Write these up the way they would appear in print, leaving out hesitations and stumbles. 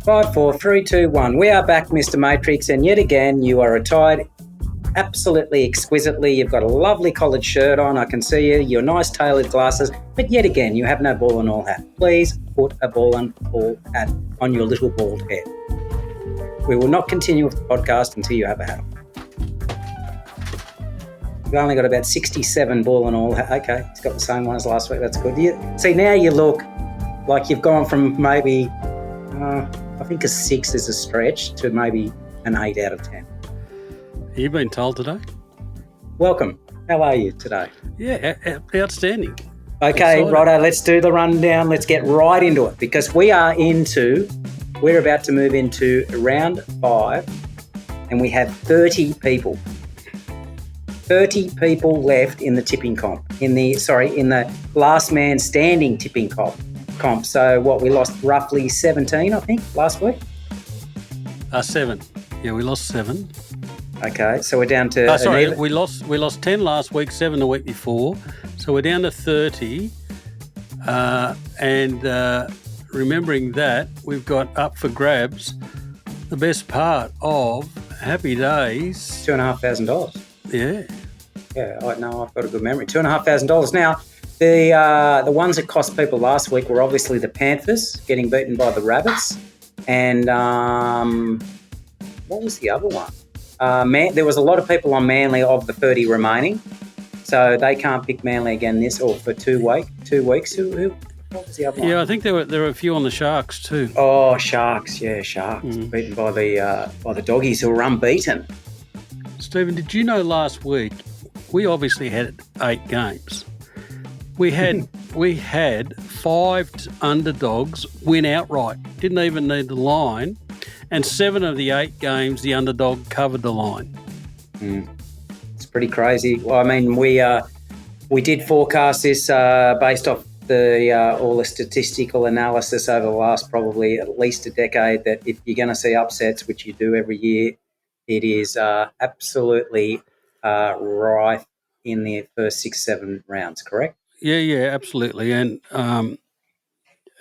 5, 4, 3, 2, 1. We are back, Mr. Matrix, and yet again you are attired absolutely exquisitely. You've got a lovely collared shirt on. I can see you. Your nice tailored glasses. But yet again, you have no ball and all hat. Please put a ball and all hat on your little bald head. We will not continue with the podcast until you have a hat on. We've only got about 67 ball and all hat. Okay, it's got the same one as last week. That's good. See, now you look like you've gone from maybe, I think a 6 is a stretch, to maybe an 8 out of 10. You've been told today. Welcome. How are you today? Yeah, outstanding. Okay, Excited. righto, let's do the rundown. Let's get right into it because we're about to move into round 5 and we have 30 people. 30 people left in the tipping comp, in the last man standing tipping comp. So we lost roughly 17, I think, last week? 7. Yeah, we lost 7. Okay, so we're down to... we lost 10 last week, 7 the week before. So we're down to 30. Remembering that, we've got up for grabs the best part of Happy Days. $2,500. Yeah. Yeah, I know, I've got a good memory. $2,500. Now, the ones that cost people last week were obviously the Panthers getting beaten by the Rabbits. And what was the other one? There was a lot of people on Manly of the 30 remaining, so they can't pick Manly again for 2 weeks. Who? What was the other one? Yeah, I think there were a few on the Sharks too. Oh, Sharks! Yeah, Sharks beaten by the Doggies, who were unbeaten. Stephen, did you know last week we obviously had 8 games? We had 5 underdogs win outright. Didn't even need the line. And 7 of the 8 games, the underdog covered the line. It's pretty crazy. Well, I mean, we did forecast this based off all the statistical analysis over the last probably at least a decade, that if you're going to see upsets, which you do every year, it is absolutely rife in the first 6-7 rounds, correct? Yeah, absolutely. And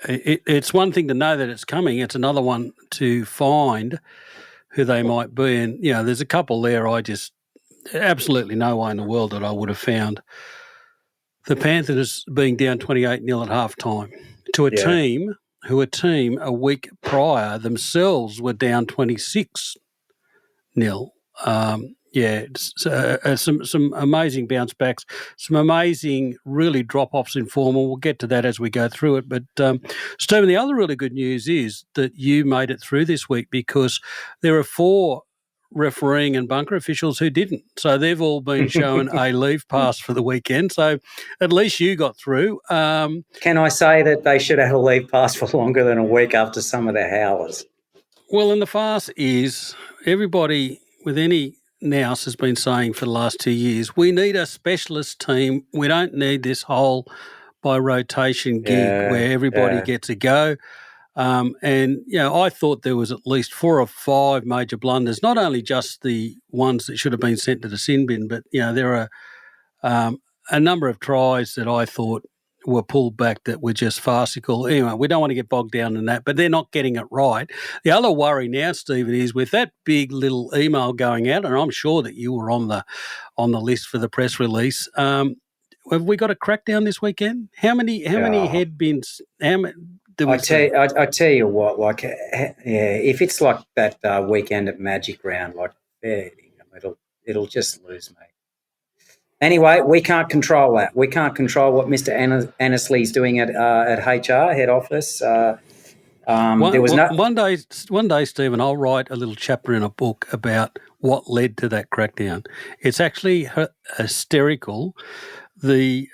it's one thing to know that it's coming. It's another one to find who they might be. And, there's a couple there absolutely no way in the world that I would have found the Panthers being down 28-0 at halftime to a team a week prior themselves were down 26-0. Some amazing bounce backs, some amazing really drop-offs in form, and we'll get to that as we go through it. But, Stephen, the other really good news is that you made it through this week because there are 4 refereeing and bunker officials who didn't. So they've all been shown a leave pass for the weekend. So at least you got through. Can I say that they should have had a leave pass for longer than a week after some of their howlers? Well, and the farce is everybody with any Nous has been saying for the last 2 years, we need a specialist team. We don't need this whole by rotation gig where everybody gets a go. I thought there was at least 4 or 5 major blunders, not only just the ones that should have been sent to the sin bin, but, there are a number of tries that I thought were pulled back that were just farcical. Anyway, we don't want to get bogged down in that, but they're not getting it right. The other worry now, Stephen, is with that big little email going out, and I'm sure that you were on the list for the press release. Have we got a crackdown this weekend? How many head bins? I tell you what, if it's like that weekend at Magic Round, it'll just lose me. Anyway, we can't control that. We can't control what Mr. Annesley's doing at HR head office. One day, Stephen, I'll write a little chapter in a book about what led to that crackdown. It's actually hysterical. The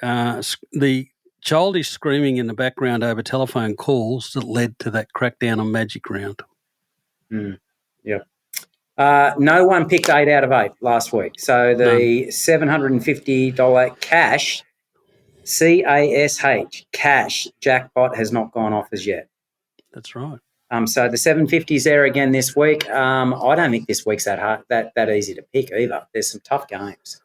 childish screaming in the background over telephone calls that led to that crackdown on Magic Round. Yeah. No one picked 8 out of 8 last week. So the $750 cash, CASH, cash jackpot has not gone off as yet. That's right. So the 750's there again this week. I don't think this week's that hard, that easy to pick either. There's some tough games.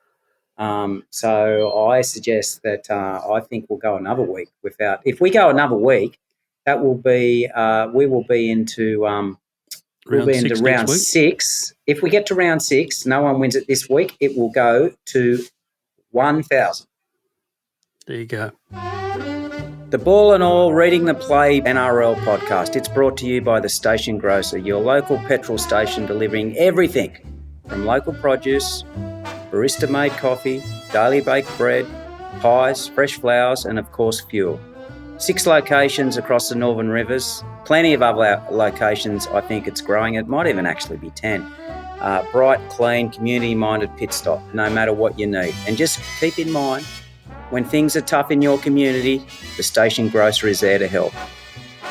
So I suggest that I think we'll go another week without. If we go another week That will be we will be into round 6. If we get to round 6, no one wins it this week. It will go to 1,000. There you go. The Ball and All Reading the Play NRL podcast. It's brought to you by the Station Grocer, your local petrol station delivering everything from local produce, barista-made coffee, daily baked bread, pies, fresh flowers, and of course fuel. 6 locations across the Northern Rivers. Plenty of other locations. I think it's growing. It might even actually be 10. Bright, clean, community-minded pit stop, no matter what you need. And just keep in mind, when things are tough in your community, the Station Grocer is there to help.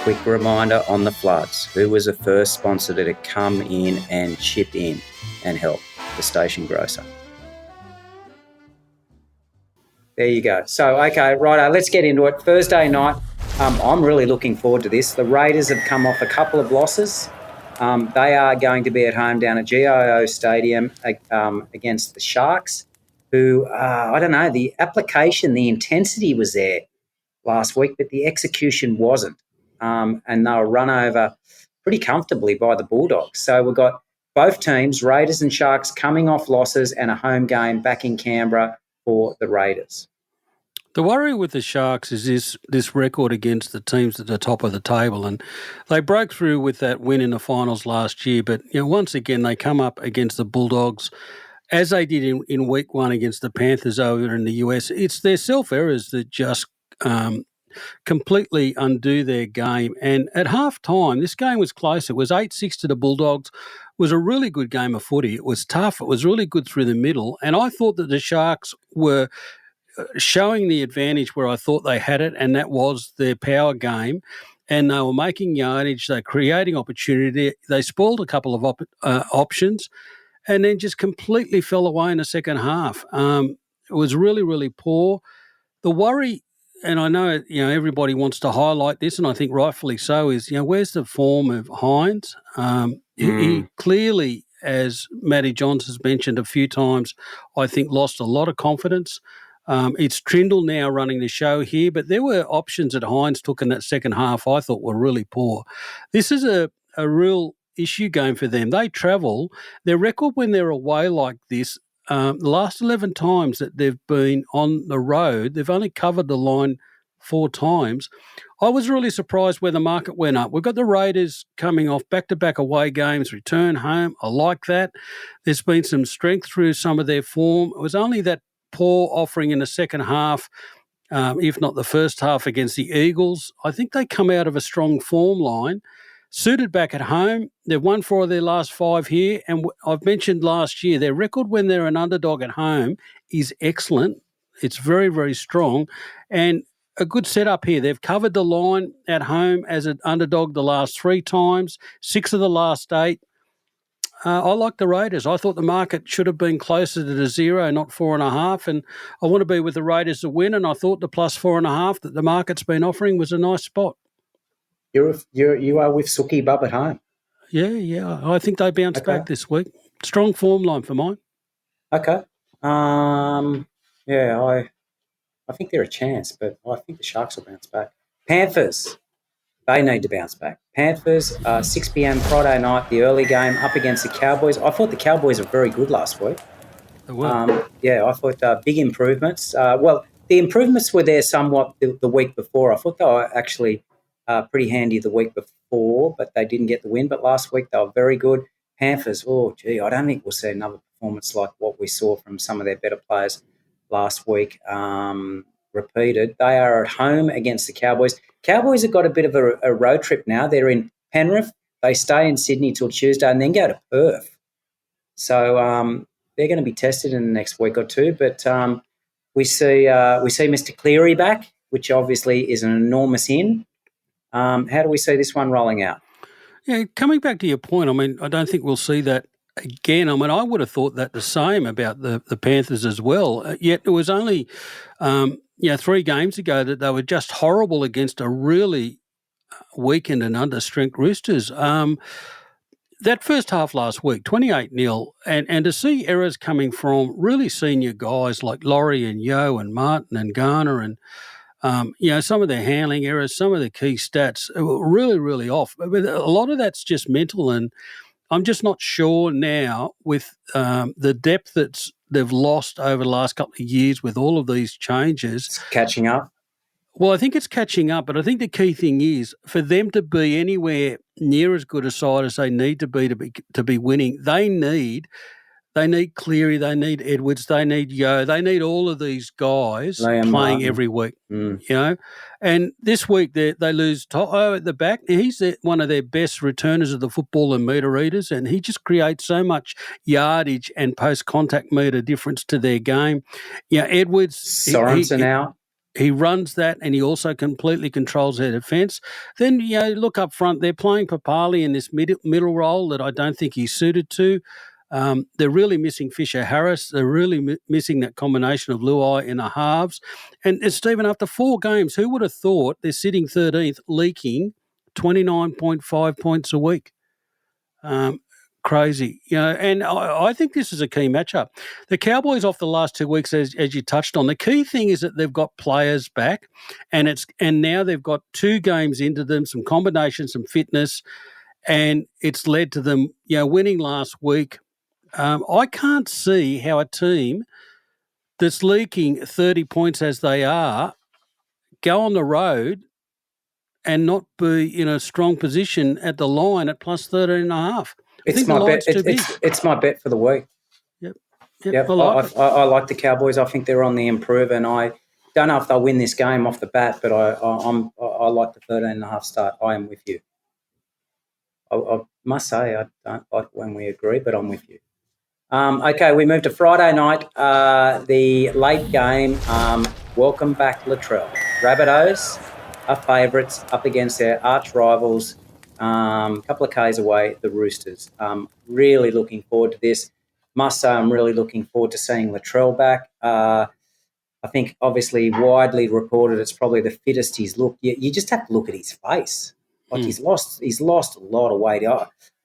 Quick reminder on the floods. Who was the first sponsor to come in and chip in and help? The Station Grocer. There you go. So, okay, righto, let's get into it. Thursday night, I'm really looking forward to this. The Raiders have come off a couple of losses. They are going to be at home down at GIO Stadium against the Sharks, who, I don't know, the application, the intensity was there last week, but the execution wasn't. And they were run over pretty comfortably by the Bulldogs. So we've got both teams, Raiders and Sharks, coming off losses and a home game back in Canberra for the Raiders. The worry with the Sharks is this record against the teams at the top of the table, and they broke through with that win in the finals last year, but once again they come up against the Bulldogs, as they did in week 1 against the Panthers over in the US. It's their self-errors that just completely undo their game. And at half-time, this game was close. It was 8-6 to the Bulldogs. It was a really good game of footy. It was tough. It was really good through the middle. And I thought that the Sharks were showing the advantage where I thought they had it, and that was their power game. And they were making yardage. They were creating opportunity. They spoiled a couple of options and then just completely fell away in the second half. It was really, really poor. The worry, and I know everybody wants to highlight this, and I think rightfully so, is where's the form of Hines? He clearly, as Matty Johns has mentioned a few times, I think lost a lot of confidence. It's Trindle now running the show here, but there were options that Hines took in that second half I thought were really poor. This is a real issue game for them. They travel. Their record when they're away like this, the last 11 times that they've been on the road, they've only covered the line 4 times. I was really surprised where the market went up. We've got the Raiders coming off back-to-back away games, return home. I like that. There's been some strength through some of their form. It was only that poor offering in the second half, if not the first half against the Eagles. I think they come out of a strong form line. Suited back at home, they've won 4 of their last 5 here, and I've mentioned last year, their record when they're an underdog at home is excellent. It's very, very strong, and a good setup here. They've covered the line at home as an underdog the last 3 times, 6 of the last 8. I like the Raiders. I thought the market should have been closer to the 0, not 4.5, and I want to be with the Raiders to win, and I thought the plus 4.5 that the market's been offering was a nice spot. You are with Suki Bub at home. Yeah. I think they bounced back this week. Strong form line for mine. Okay. Yeah, I think they're a chance, but I think the Sharks will bounce back. Panthers, they need to bounce back. Panthers, 6 p.m. Friday night, the early game up against the Cowboys. I thought the Cowboys were very good last week. They were. I thought big improvements. The improvements were there somewhat the week before. I thought they were actually pretty handy the week before, but they didn't get the win. But last week they were very good. Panthers, I don't think we'll see another performance like what we saw from some of their better players last week repeated. They are at home against the Cowboys. Cowboys have got a bit of a road trip now. They're in Penrith. They stay in Sydney till Tuesday and then go to Perth. So they're going to be tested in the next week or two. But we see Mr. Cleary back, which obviously is an enormous in. How do we see this one rolling out? Yeah, coming back to your point, I mean, I don't think we'll see that again. I mean, I would have thought that the same about the Panthers as well. Yet it was only 3 games ago that they were just horrible against a really weakened and under-strength Roosters. That first half last week, 28-0, and to see errors coming from really senior guys like Laurie and Yeo and Martin and Garner and Some of their handling errors, some of the key stats are really, really off. But a lot of that's just mental, and I'm just not sure now with the depth that they've lost over the last couple of years with all of these changes. It's catching up. Well, I think it's catching up, but I think the key thing is for them to be anywhere near as good a side as they need to be winning. They need Cleary, they need Edwards, they need Yo, they need all of these guys Liam playing Martin. every week. And this week they lose Toto at the back. He's one of their best returners of the football and meter readers, and he just creates so much yardage and post-contact meter difference to their game. Edwards, Sorensen out. He runs that, and he also completely controls their defence. Then, look up front. They're playing Papali in this middle role that I don't think he's suited to. They're really missing Fisher Harris. They're really missing that combination of Luai in the halves. And Stephen, after 4 games, who would have thought they're sitting 13th, leaking 29.5 points a week? Crazy, and I think this is a key matchup. The Cowboys off the last 2 weeks, as you touched on, the key thing is that they've got players back, and now they've got 2 games into them, some combinations, some fitness, and it's led to them, winning last week. I can't see how a team that's leaking 30 points as they are go on the road and not be in a strong position at the line at plus 13.5. It's my bet. It's my bet for the week. Yep. I like the Cowboys. I think they're on the improve, and I don't know if they'll win this game off the bat, but I like the 13.5 start. I am with you. I must say I don't like when we agree, but I'm with you. Okay, we move to Friday night, the late game. Welcome back, Latrell. Rabbitohs are favourites up against their arch rivals. Couple of Ks away, the Roosters. Really looking forward to this. Must say I'm really looking forward to seeing Latrell back. I think obviously widely reported it's probably the fittest he's looked. You just have to look at his face. Like he's lost a lot of weight.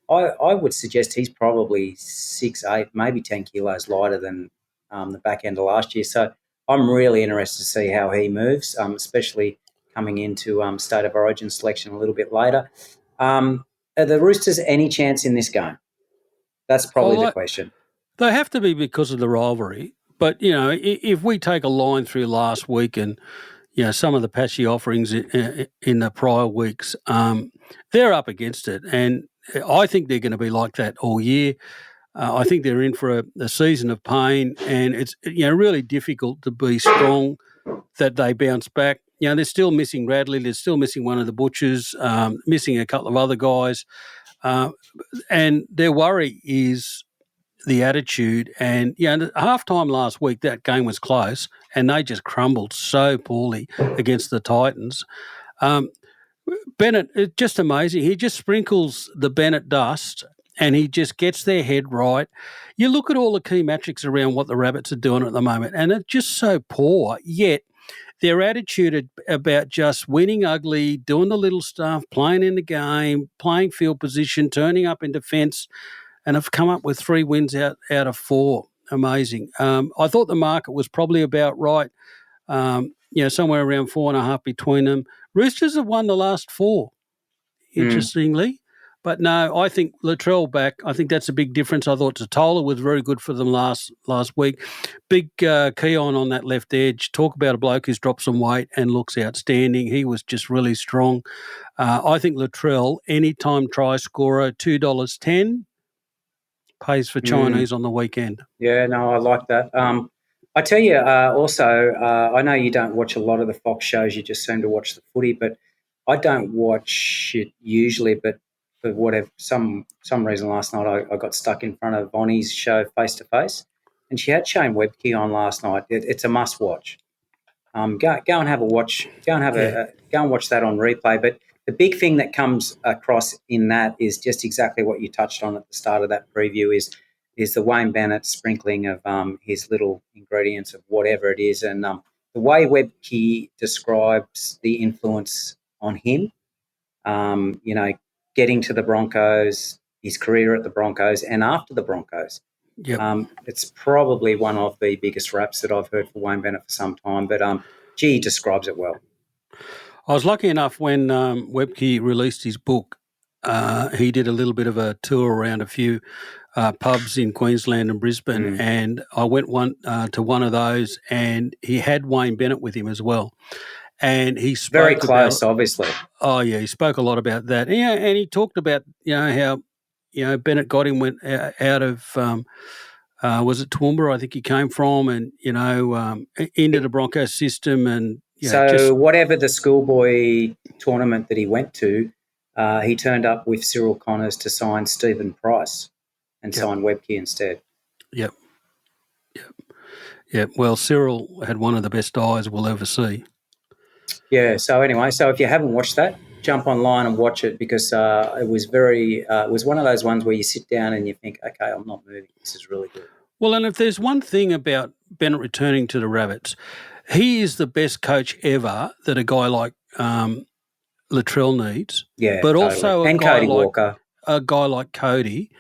I would suggest he's probably 6, 8, maybe 10 kilos lighter than the back end of last year. So I'm really interested to see how he moves, especially coming into State of Origin selection a little bit later. Are the Roosters any chance in this game? That's probably the question. They have to be because of the rivalry. But, if we take a line through last week and, some of the patchy offerings in the prior weeks, they're up against it. And I think they're going to be like that all year. I think they're in for a season of pain, and it's really difficult to be strong that they bounce back. They're still missing Radley. They're still missing one of the Butchers, missing a couple of other guys. And their worry is the attitude. And, at halftime last week, that game was close, and they just crumbled so poorly against the Titans. Bennett, it's just amazing. He just sprinkles the Bennett dust and he just gets their head right. You look at all the key metrics around what the Rabbits are doing at the moment, and it's just so poor, yet their attitude about just winning ugly, doing the little stuff, playing in the game, playing field position, turning up in defence, and have come up with 3 wins out of 4. Amazing. I thought the market was probably about right, somewhere around 4.5 between them. Roosters have won the last 4, interestingly. But no, I think Latrell back, I think that's a big difference. I thought Totola was very good for them last week. Big Keon on that left edge. Talk about a bloke who's dropped some weight and looks outstanding. He was just really strong. I think Latrell, anytime try scorer, $2.10, pays for Chinese on the weekend. Yeah, no, I like that. I tell you also, I know you don't watch a lot of the Fox shows. You just seem to watch the footy, but I don't watch it usually, but for whatever some reason last night I got stuck in front of Bonnie's show Face to Face, and she had Shane Webke on last night. It's a must watch. Go and have a watch. Go and watch that on replay. But the big thing that comes across in that is just exactly what you touched on at the start of that preview is the Wayne Bennett sprinkling of his little ingredients of whatever it is, and the way Webke describes the influence on him. Getting to the Broncos, his career at the Broncos and after the Broncos. Yep. It's probably one of the biggest raps that I've heard for Wayne Bennett for some time, but he describes it well. I was lucky enough when Webke released his book, he did a little bit of a tour around a few pubs in Queensland and Brisbane, and I went to one of those, and he had Wayne Bennett with him as well. And he spoke very close, obviously. Oh, yeah, he spoke a lot about that. Yeah, and he talked about, how, Bennett got him went out of, was it Toowoomba, I think he came from, and, into the Broncos system and, whatever the schoolboy tournament that he went to, he turned up with Cyril Connors to sign Stephen Price and sign Webke instead. Yep. Well, Cyril had one of the best eyes we'll ever see. Yeah. So anyway, if you haven't watched that, jump online and watch it, because it was it was one of those ones where you sit down and you think, okay, I'm not moving. This is really good. Well, and if there's one thing about Bennett returning to the Rabbits, he is the best coach ever that a guy like Latrell needs. Yeah, but totally. Also and Cody Walker, a guy like Cody.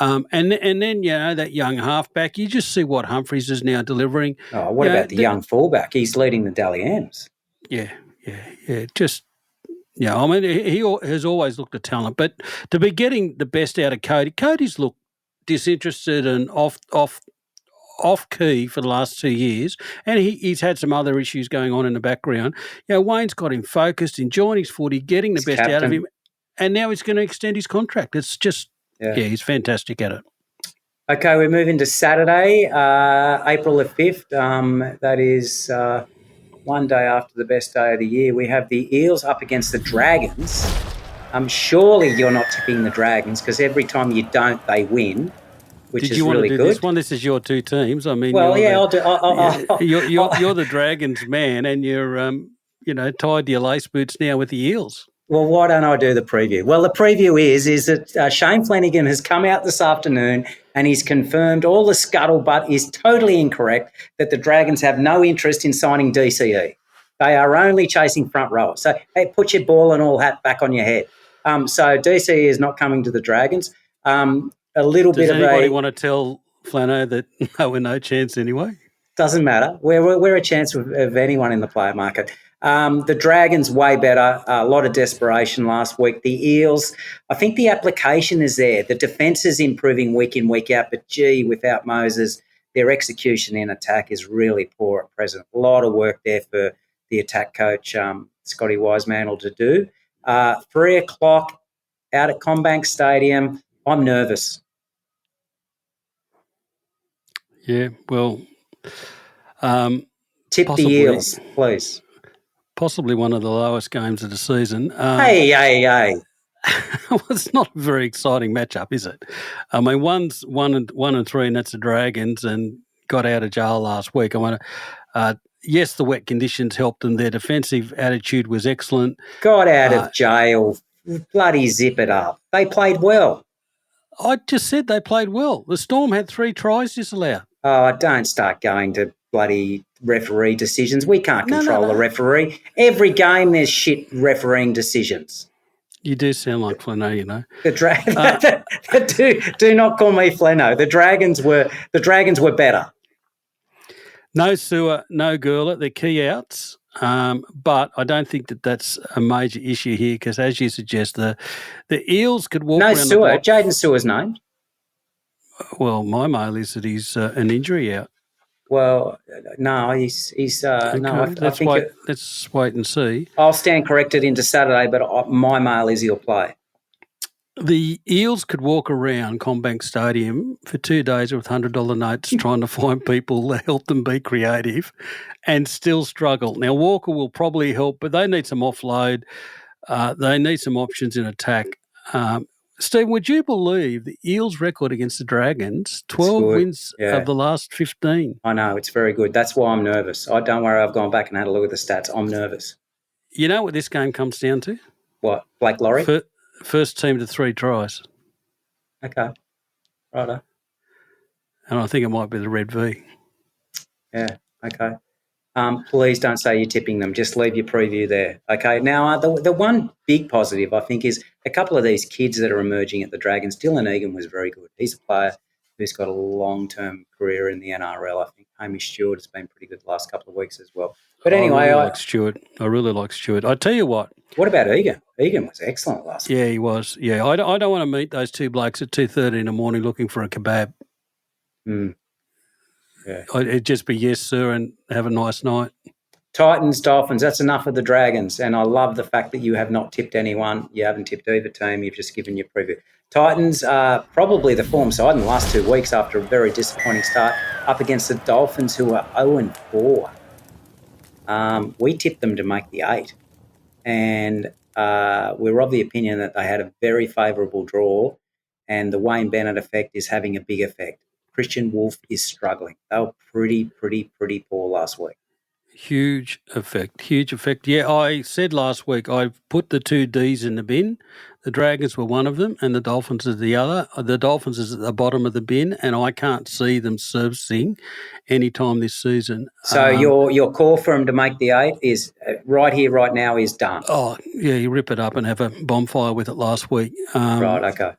And then, that young halfback, you just see what Humphreys is now delivering. Oh, what about the young fullback? He's leading the Dally M's. Yeah. Just, I mean, he has always looked a talent. But to be getting the best out of Cody's looked disinterested and off key for the last 2 years, and he's had some other issues going on in the background. Wayne's got him focused, enjoying his footy, getting the best out of him, and now he's going to extend his contract. It's just, he's fantastic at it. Okay, we're moving to Saturday, April the 5th. That is one day after the best day of the year. We have the Eels up against the Dragons. Surely you're not tipping the Dragons, because every time you don't, they win, which is really good. Did you want to do this one? This is your two teams. I mean, well, I'll do. You're the Dragons man, and you're tied to your lace boots now with the Eels. Well, why don't I do the preview? Well, the preview is that Shane Flanagan has come out this afternoon and he's confirmed all the scuttlebutt is totally incorrect, that the Dragons have no interest in signing DCE. They are only chasing front rowers. So, hey, put your ball and all hat back on your head. So DCE is not coming to the Dragons. Does anybody want to tell Flano that we're no chance anyway? Doesn't matter. We're a chance of anyone in the player market. The Dragons way better. A lot of desperation last week. The Eels, I think the application is there. The defence is improving week in, week out. But, without Moses, their execution in attack is really poor at present. A lot of work there for the attack coach, Scotty Wisemantle, to do. 3 o'clock out at Combank Stadium. I'm nervous. Yeah, well... tip the Eels, please. Possibly one of the lowest games of the season. Hey. Well, it's not a very exciting matchup, is it? I mean, one's 1 and 3, and that's the Dragons, and got out of jail last week. Yes, the wet conditions helped them. Their defensive attitude was excellent. Got out of jail. Bloody zip it up. They played well. I just said they played well. The Storm had 3 tries disallowed. Oh, don't start going to bloody referee decisions. We can't control the referee. Every game there's shit refereeing decisions. You do sound like Flano, you know. Do not call me Flano. The Dragons were better. No Sewer, no Gurler. They're key outs. But I don't think that's a major issue here, because, as you suggest, the Eels could walk around Sewer. the block. Jaden Sewer's named. Well, my mail is that he's an injury out. Well, no, he's okay. no. Let's wait and see. I'll stand corrected into Saturday, but my mail is he'll play. The Eels could walk around Combank Stadium for 2 days with $100 notes trying to find people that help them be creative and still struggle. Now, Walker will probably help, but they need some offload. They need some options in attack. Steve, would you believe the Eels' record against the Dragons, 12 wins of the last 15? I know, it's very good. That's why I'm nervous. Don't worry, I've gone back and had a look at the stats. I'm nervous. You know what this game comes down to? What, Blake Laurie? First team to 3 tries. Okay, righto. And I think it might be the Red V. Yeah, okay. Please don't say you're tipping them. Just leave your preview there. Okay. Now, the one big positive, I think, is a couple of these kids that are emerging at the Dragons. Dylan Egan was very good. He's a player who's got a long-term career in the NRL. I think Hamish Stewart has been pretty good the last couple of weeks as well. But anyway, I really like Stewart. I tell you what. What about Egan? Egan was excellent last week. Yeah, he was. Yeah, I don't want to meet those two blokes at 2:30 in the morning looking for a kebab. Yeah. It'd just be yes, sir, and have a nice night. Titans, Dolphins, that's enough of the Dragons. And I love the fact that you have not tipped anyone. You haven't tipped either team. You've just given your preview. Titans are probably the form side in the last 2 weeks after a very disappointing start up against the Dolphins, who are 0-4. We tipped them to make the 8. And we were of the opinion that they had a very favourable draw, and the Wayne Bennett effect is having a big effect. Christian Wolf is struggling. They were pretty poor last week. Huge effect. Yeah, I said last week I've put the 2 Ds in the bin. The Dragons were one of them and the Dolphins is the other. The Dolphins is at the bottom of the bin, and I can't see them servicing any time this season. So your call for them to make the 8 is right here, right now is done. Oh, yeah, you rip it up and have a bonfire with it last week. Right, okay.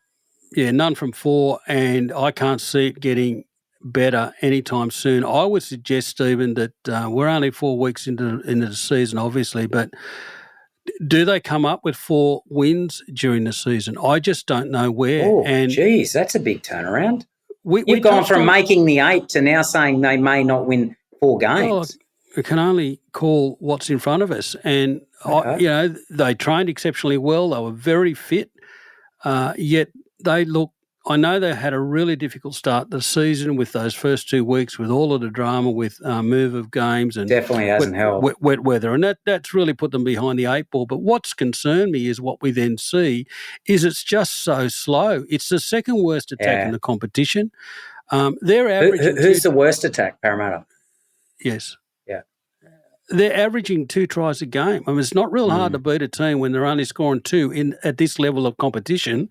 Yeah, none from 4, and I can't see it getting better anytime soon. I would suggest, Stephen, that we're only 4 weeks into the season, obviously, but do they come up with 4 wins during the season? I just don't know where. Oh, geez, that's a big turnaround. We've gone from making the 8 to now saying they may not win 4 games. Well, we can only call what's in front of us. And, they trained exceptionally well. They were very fit, yet they look – I know they had a really difficult start to the season with those first 2 weeks with all of the drama with move of games and definitely hasn't helped. Wet weather, and that's really put them behind the 8 ball. But what's concerned me is what we then see is it's just so slow. It's the second worst attack in the competition. They're averaging who's the worst attack, Parramatta? Yes. Yeah. They're averaging 2 tries a game. I mean, it's not real hard to beat a team when they're only scoring 2 at this level of competition.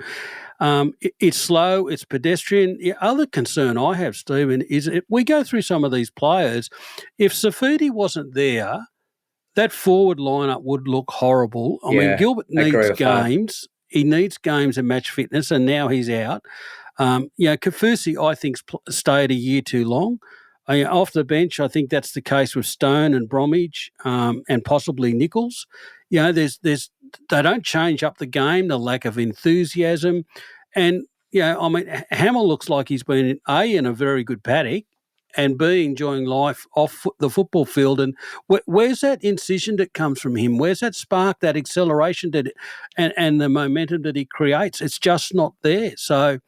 It's slow, it's pedestrian. The other concern I have, Stephen, is if we go through some of these players, if Safidi wasn't there, that forward lineup would look horrible. I mean, Gilbert needs games. He needs games and match fitness, and now he's out. Kaufusi, I think, stayed a year too long. Off the bench, I think that's the case with Stone and Bromwich and possibly Nichols. They don't change up the game, the lack of enthusiasm. And, Hamill looks like he's been, A, in a very good paddock, and B, enjoying life off the football field. And where's that incision that comes from him? Where's that spark, that acceleration and the momentum that he creates? It's just not there. So,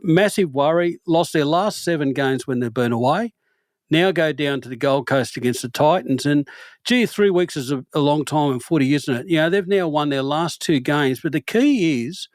massive worry. Lost their last 7 games when they've been away. Now go down to the Gold Coast against the Titans. And, 3 weeks is a long time in footy, isn't it? They've now won their last 2 games. But the key is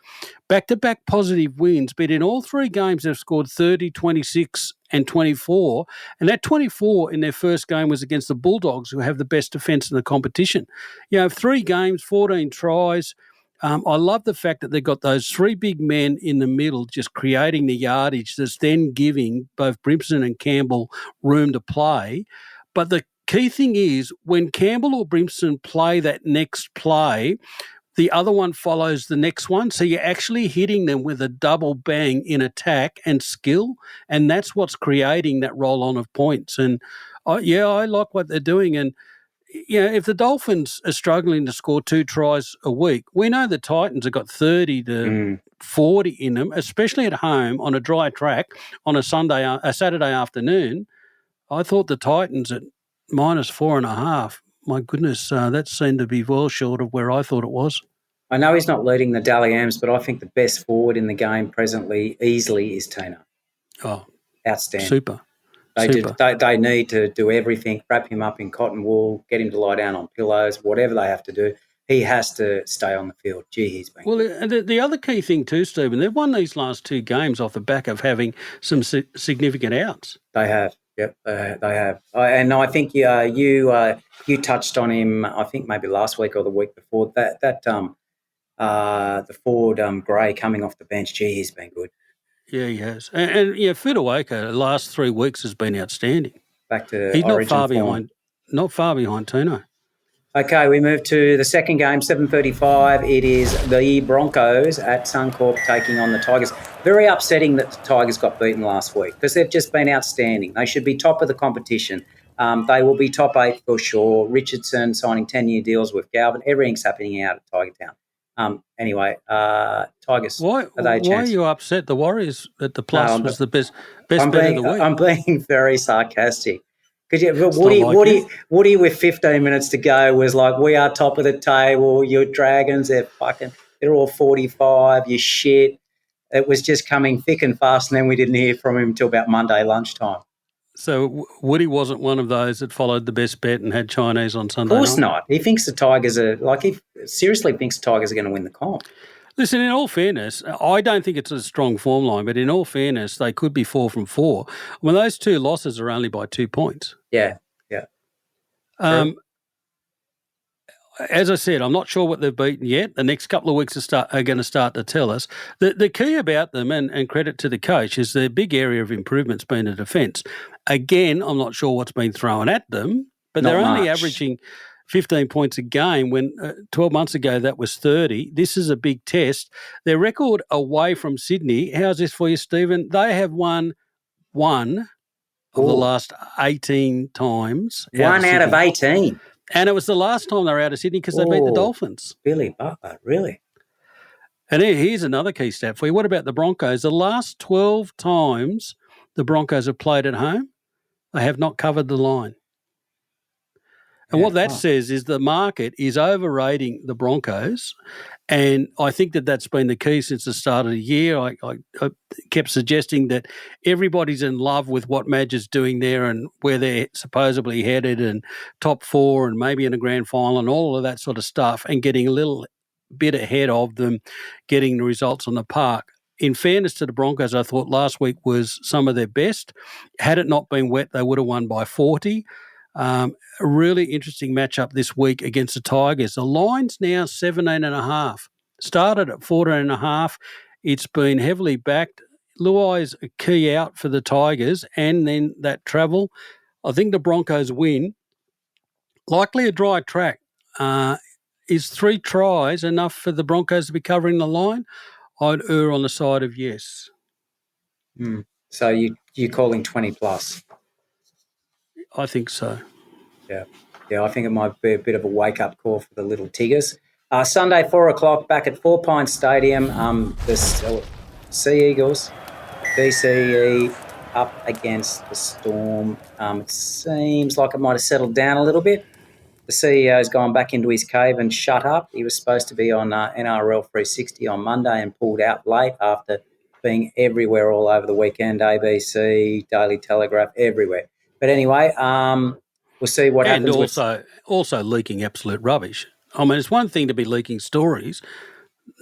back-to-back positive wins. But in all 3 games, they've scored 30, 26 and 24. And that 24 in their first game was against the Bulldogs, who have the best defence in the competition. 3 games, 14 tries. I love the fact that they've got those 3 big men in the middle just creating the yardage that's then giving both Brimson and Campbell room to play. But the key thing is when Campbell or Brimson play that next play, the other one follows the next one. So you're actually hitting them with a double bang in attack and skill, and that's what's creating that roll-on of points. And, I like what they're doing. And, if the Dolphins are struggling to score 2 tries a week, we know the Titans have got 30 to 40 in them, especially at home on a dry track on a Saturday afternoon. I thought the Titans at -4.5. My goodness, that seemed to be well short of where I thought it was. I know he's not leading the Dally M's, but I think the best forward in the game presently easily is Tina. Oh, outstanding. Super. They need to do everything, wrap him up in cotton wool, get him to lie down on pillows, whatever they have to do. He has to stay on the field. Gee, he's been good. The other key thing too, Stephen, they've won these last 2 games off the back of having some significant outs. They have. Yep, they have. And I think you touched on him, I think maybe last week or the week before, the Ford Gray coming off the bench. Gee, he's been good. Yeah, he has. And Futuwaka, the last 3 weeks has been outstanding. Back to he's origin not far behind Tino. Okay, we move to the second game, 7:35. It is the Broncos at Suncorp taking on the Tigers. very upsetting that the Tigers got beaten last week because they've just been outstanding. They should be top of the competition. They will be top 8 for sure. Richardson signing 10-year deals with Galvin. Everything's happening out at Tiger Town. Anyway, Tigers, Why are they a are chance? you upset? The Warriors at the No, plus was the best bet of the week. I'm being very sarcastic. Because It's not like you. Woody, with 15 minutes to go, was like, "We are top of the table. Your Dragons, they're all 45. You shit." It was just coming thick and fast, and then we didn't hear from him until about Monday lunchtime. So Woody wasn't one of those that followed the best bet and had Chinese on Sunday Of course night? not. He thinks the Tigers are he seriously thinks the Tigers are going to win the comp. Listen, in all fairness, I don't think it's a strong form line, but in all fairness, they could be 4 from 4. Well, those 2 losses are only by 2 points. Yeah. As I said, I'm not sure what they've beaten yet. The next couple of weeks are going to start to tell us. The key about them, and credit to the coach, is the big area of improvement's been the defence. Again, I'm not sure what's been thrown at them, but Not they're only much. averaging 15 points a game when 12 months ago that was 30. This is a big test. Their record away from Sydney, how's this for you, Stephen? They have won one of the last 18 times. One out of 18. And it was the last time they were out of Sydney because they beat the Dolphins. Billy Butler, really? And here's another key stat for you. What about the Broncos? The last 12 times the Broncos have played at home, they have not covered the line. And what that says is the market is overrating the Broncos, and I think that's been the key since the start of the year. I kept suggesting that everybody's in love with what Madge is doing there and where they're supposedly headed and top 4 and maybe in a grand final and all of that sort of stuff, and getting a little bit ahead of them, getting the results on the park. In fairness to the Broncos, I thought last week was some of their best. Had it not been wet, they would have won by 40. A really interesting matchup this week against the Tigers. The line's now 17.5. Started at 14.5. It's been heavily backed. Luai's a key out for the Tigers, and then that travel. I think the Broncos win. Likely a dry track. Is 3 tries enough for the Broncos to be covering the line? I'd err on the side of yes. So you're calling 20 plus? I think so. Yeah, I think it might be a bit of a wake-up call for the little Tigers. Sunday, 4 o'clock, back at 4 Pines Stadium. The Sea Eagles, BCE, up against the Storm. It seems like it might have settled down a little bit. The CEO's gone back into his cave and shut up. He was supposed to be on NRL 360 on Monday and pulled out late after being everywhere all over the weekend, ABC, Daily Telegraph, everywhere. But anyway, we'll see what happens. And also leaking absolute rubbish. I mean, it's one thing to be leaking stories.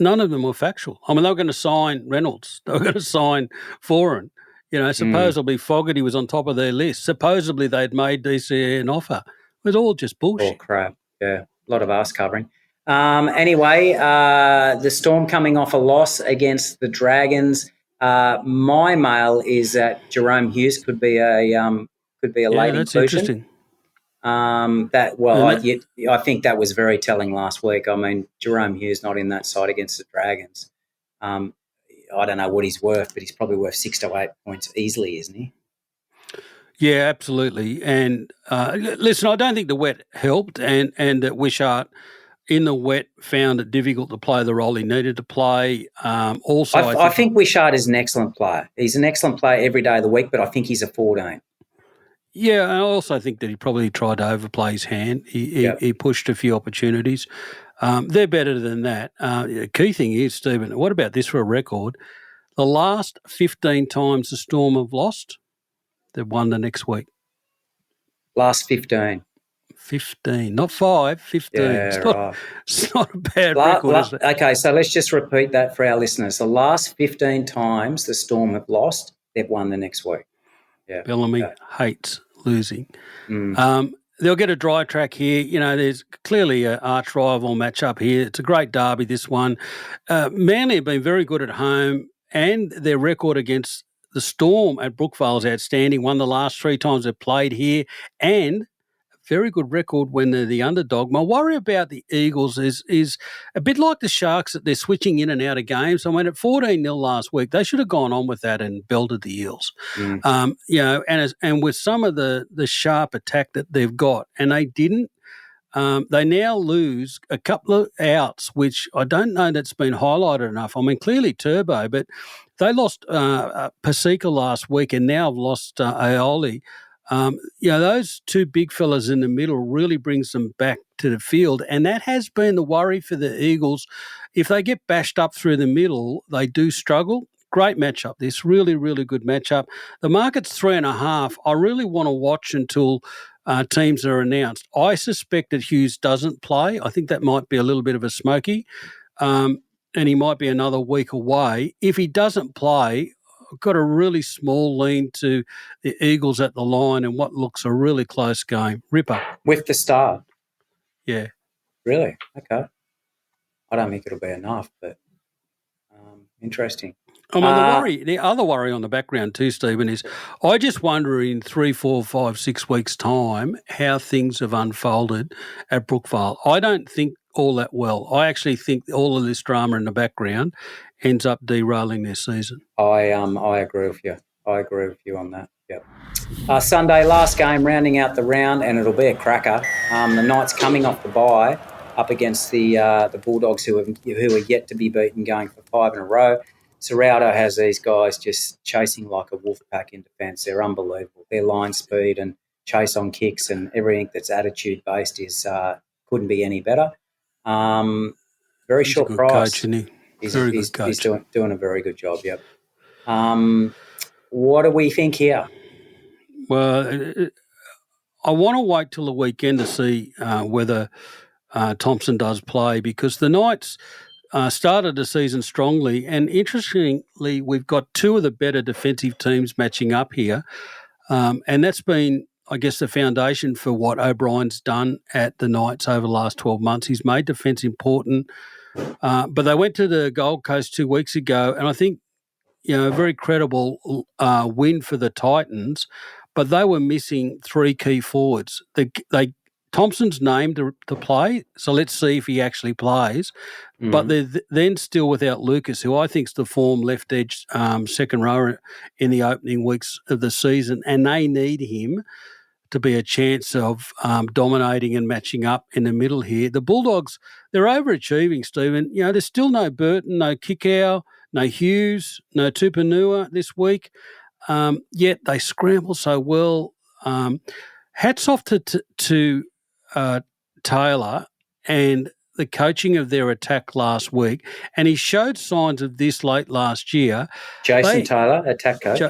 None of them were factual. I mean, they were going to sign Reynolds. They were going to sign Foran. Supposedly Fogarty was on top of their list. Supposedly they'd made DCE an offer. It was all just bullshit. Oh, crap. Yeah, a lot of ass covering. Anyway, the Storm coming off a loss against the Dragons. My mail is that Jerome Hughes could be a late that's inclusion. Interesting. I think that was very telling last week. I mean, Jerome Hughes not in that side against the Dragons. I don't know what he's worth, but he's probably worth 6 to 8 points easily, isn't he? Yeah, absolutely. And listen, I don't think the wet helped, and that Wishart in the wet found it difficult to play the role he needed to play. I think Wishart is an excellent player. He's an excellent player every day of the week, but I think he's a 14. Yeah, and I also think that he probably tried to overplay his hand. He pushed a few opportunities. They're better than that. The key thing is, Stephen, what about this for a record? The last 15 times the Storm have lost, they've won the next week. Last 15. 15, not 5, 15. Yeah, it's not a bad record, is it? Okay, so let's just repeat that for our listeners. The last 15 times the Storm have lost, they've won the next week. Yeah. Bellamy hates losing. They'll get a dry track here. There's clearly an arch rival matchup here. It's a great derby, this one. Manly have been very good at home, and their record against the Storm at Brookvale is outstanding. Won the last 3 times they've played here, and very good record when they're the underdog. My worry about the Eagles is a bit like the Sharks, that they're switching in and out of games. I mean, at 14-0 last week, they should have gone on with that and belted the Eels. And with some of the sharp attack that they've got, and they didn't. They now lose a couple of outs, which I don't know that's been highlighted enough. I mean, clearly Turbo, but they lost Pasika last week and now have lost Aioli. Those two big fellas in the middle really brings them back to the field, and that has been the worry for the Eagles. If they get bashed up through the middle, they do struggle. Great matchup, this really, really good matchup. The market's 3.5. I really want to watch until teams are announced. I suspect that Hughes doesn't play. I think that might be a little bit of a smoky, and he might be another week away. If he doesn't play, I've got a really small lean to the Eagles at the line and what looks a really close game. Ripper. With the star? Yeah. Really? Okay. I don't think it'll be enough, but interesting. The other worry on the background too, Stephen, is I just wonder in 3, 4, 5, 6 weeks' time how things have unfolded at Brookvale. I don't think all that well. I actually think all of this drama in the background ends up derailing their season. I agree with you. I agree with you on that. Yep. Sunday, last game, rounding out the round, and it'll be a cracker. The Knights coming off the bye up against the Bulldogs, who are yet to be beaten, going for 5 in a row. Serraldo has these guys just chasing like a wolf pack in defence. They're unbelievable. Their line speed and chase on kicks and everything that's attitude-based couldn't be any better. Very he's short a good price. Coach, isn't he? Good coach. He's doing a very good job, yep. What do we think here? Well, I want to wait till the weekend to see whether Thompson does play, because the Knights started the season strongly, and interestingly, we've got two of the better defensive teams matching up here, and that's been, I guess, the foundation for what O'Brien's done at the Knights over the last 12 months. He's made defence important, but they went to the Gold Coast 2 weeks ago, and I think, a very credible win for the Titans, but they were missing 3 key forwards. Thompson's named to play, so let's see if he actually plays. Mm-hmm. But they're then still without Lucas, who I think is the form left edge second rower in the opening weeks of the season, and they need him to be a chance of dominating and matching up in the middle here. The Bulldogs, they're overachieving, Stephen. There's still no Burton, no Kikau, no Hughes, no Tupanua this week, yet they scramble so well. Hats off to Taylor and the coaching of their attack last week, and he showed signs of this late last year. Jason Taylor, attack coach.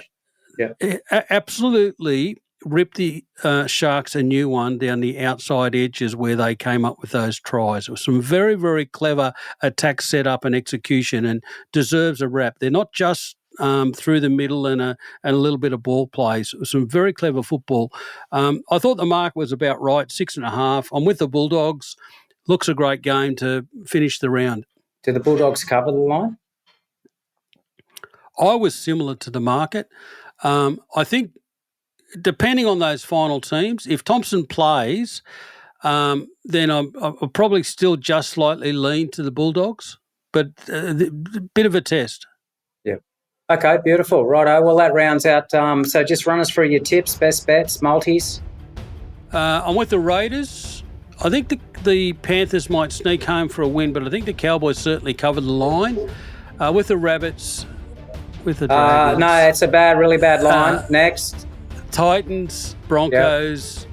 Absolutely ripped the Sharks a new one down the outside edges where they came up with those tries. It was some very, very clever attack setup and execution, and deserves a rap. They're not just through the middle and a little bit of ball plays. It was some very clever football. I thought the mark was about right, 6.5. I'm with the Bulldogs. Looks a great game to finish the round. Do the Bulldogs cover the line? I was similar to the market. I think depending on those final teams, if Thompson plays, then I'll probably still just slightly lean to the Bulldogs, but a bit of a test. Yeah. Okay, beautiful. Righto. Well, that rounds out. So just run us through your tips, best bets, multis. I'm with the Raiders. I think the Panthers might sneak home for a win, but I think the Cowboys certainly cover the line. With the Rabbits, with the Dragons. No, it's a really bad line. Next. Titans, Broncos,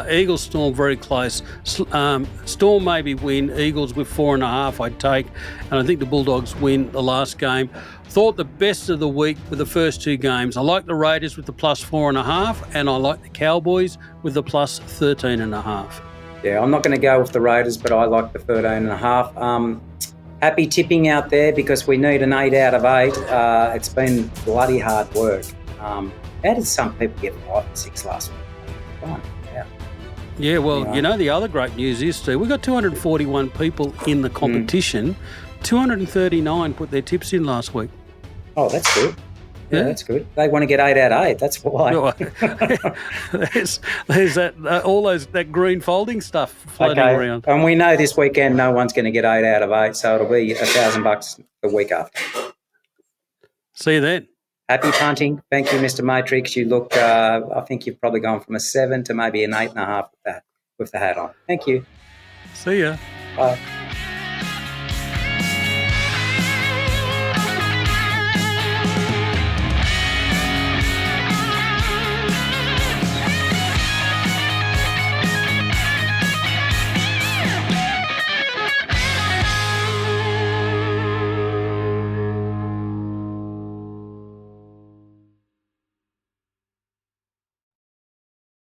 Eagles, Storm very close. Storm maybe win. Eagles with 4.5 I'd take. And I think the Bulldogs win the last game. Thought the best of the week with the first 2 games. I like the Raiders with the plus 4.5, and I like the Cowboys with the plus 13.5. Yeah, I'm not going to go with the Raiders, but I like the 13.5. Happy tipping out there because we need an 8 out of 8. It's been bloody hard work. How did some people get 5 and 6 last week? Fine. Yeah. Yeah, well, the other great news is, Steve, we've got 241 people in the competition. 239 put their tips in last week. Oh, that's good. Yeah, that's good. They want to get 8 out of 8. That's why. there's that green folding stuff floating around. And we know this weekend no one's going to get 8 out of 8, so it'll be $1,000 the week after. See you then. Happy punting. Thank you, Mr. Matrix. You look, I think you've probably gone from a 7 to maybe an 8.5 with the hat on. Thank you. See ya. Bye.